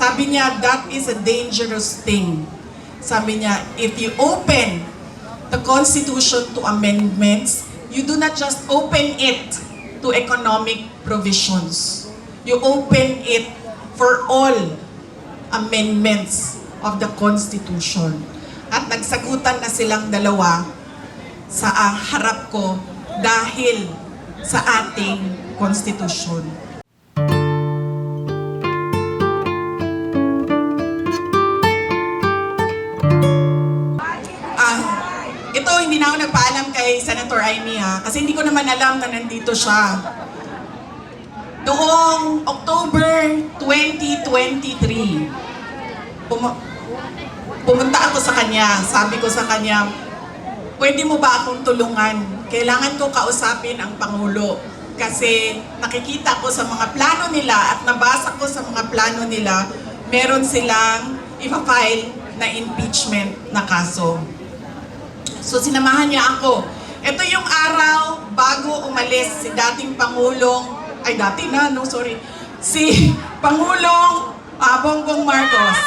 Sabi niya, that is a dangerous thing. Sabi niya, if you open the Constitution to amendments, you do not just open it to economic provisions. You open it for all amendments of the Constitution. At nagsagutan na silang dalawa sa harap ko dahil sa ating Constitution. Ito, hindi na ako nagpaalam kay Senator Amy kasi hindi ko naman alam na nandito siya. Noong October 2023, pumunta ako sa kanya. Sabi ko sa kanya, pwede mo ba akong tulungan? Kailangan ko kausapin ang Pangulo. Kasi nakikita ko sa mga plano nila at nabasa ko sa mga plano nila, meron silang ipa-file na impeachment na kaso. So sinamahan niya ako. Ito yung araw bago umalis si dating Pangulong, si Pangulong Bongbong Marcos.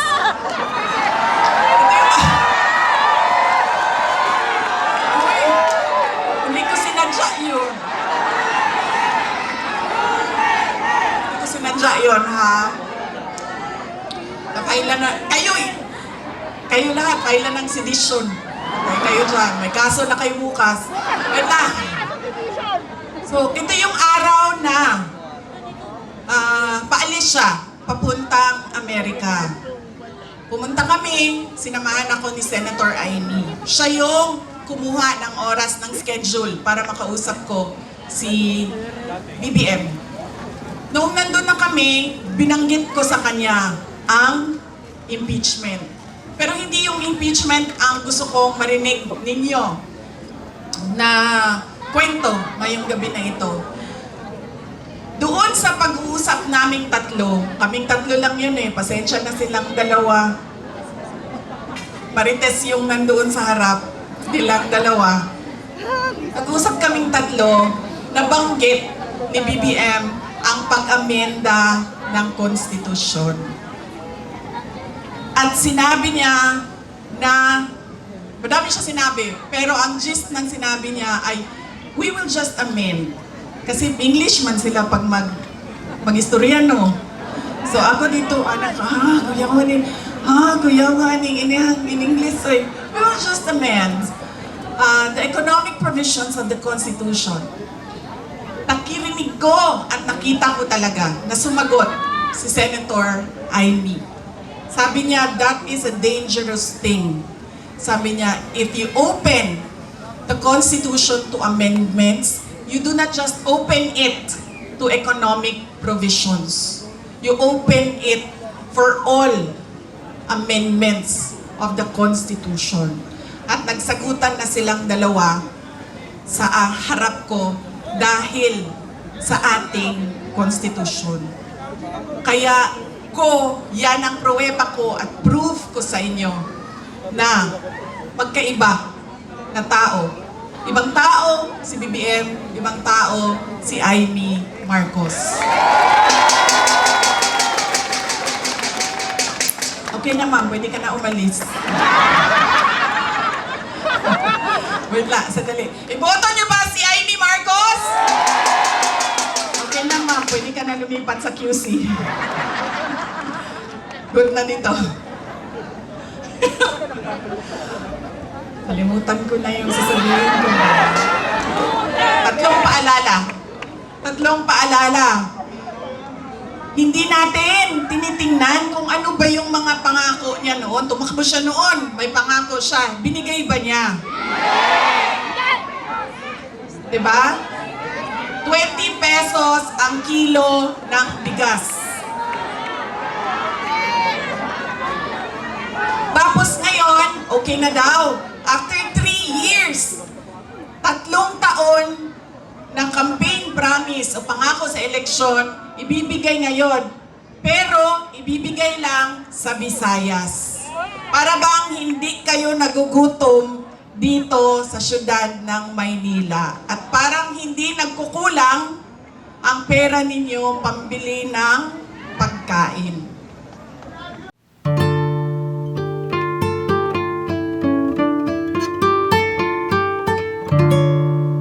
Hindi ko sinadya yun. Hindi ko sinadya yun, ha? Nakailan na, kayo lahat, kailan ng sedisyon. Kayo dyan, may kaso na kayo bukas. Wait lang. So, ito yung araw na paalis siya, papuntang Amerika. Pumunta kami, sinamahan ako ni Senator Amy. Siya yung kumuha ng oras ng schedule para makausap ko si BBM. Noong nandun na kami, binanggit ko sa kanya ang impeachment. Pero hindi yung impeachment ang gusto kong marinig ninyo na kwento ngayong gabi na ito. Doon sa pag-uusap naming kaming tatlo lang yun pasensya na silang dalawa. Marites yung nandoon sa harap, nilang dalawa. Nag-usap kaming tatlo, nabanggit ni BBM ang pag-amenda ng konstitusyon. At sinabi niya na, madami siya sinabi, pero ang gist ng sinabi niya ay, we will just amend. Kasi English man sila pag mag-istorya, no? So ako dito, kuya maning, in English, ay, we will just amend the economic provisions of the Constitution. Nakirinig ko at nakita ko talaga na sumagot si Senator Amy. Sabi niya, that is a dangerous thing. Sabi niya, if you open the Constitution to amendments, you do not just open it to economic provisions. You open it for all amendments of the Constitution. At nagsagutan na silang dalawa sa harap ko dahil sa ating Constitution. Kaya yan ang pruweba ko at proof ko sa inyo na magkaiba na tao. Ibang tao si BBM, ibang tao si Amy Marcos. Okay na ma'am, pwede ka na umalis. Wait lang, sandali. Iboto niyo ba si Amy Marcos? Okay na ma'am, pwede ka na lumipat sa QC. Good na dito. Kalimutan ko na yung sasabihin ko. Tatlong paalala. Hindi natin tinitingnan kung ano ba yung mga pangako niya noon. Tumakbo siya noon, may pangako siya. Binigay ba niya? Diba? 20 pesos ang kilo ng bigas. Tapos ngayon, okay na daw. After 3 years, 3 taon ng campaign promise o pangako sa eleksyon, ibibigay ngayon. Pero, ibibigay lang sa Visayas. Para bang hindi kayo nagugutom dito sa syudad ng Maynila. At parang hindi nagkukulang ang pera ninyo pambili ng pagkain.